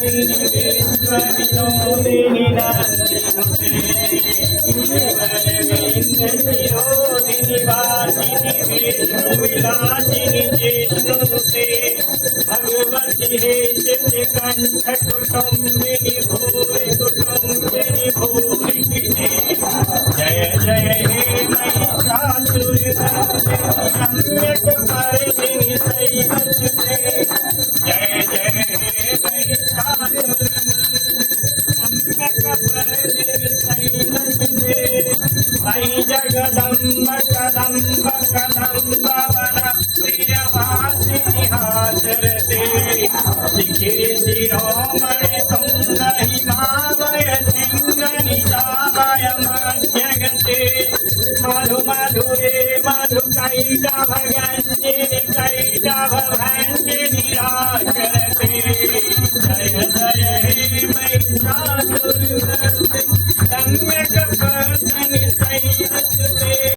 विश्वविनोदिनि नन्दिनुते वासिनि विष्णुविलासिनि जिष्णुनुते भगवति हे चित्तकण्ठ कुटुम्बिनि भूरि कुटुम्बिनि भूरि जय जय हे महिषासुरमर्दिनि सम्यक् मर्दिनि शैलसुते जय जय हे साई जगदम्ब कदम्ब कदम्ब वन प्रियवासिनि हासरते शिखिरि शिरोमणि तुंग हिमालय सिंह निशाय मध्यगते मधु मधुरे मधु कैटभ गंजिनि कैटभ भंजिनि राजरते जय जय हे महिषासुर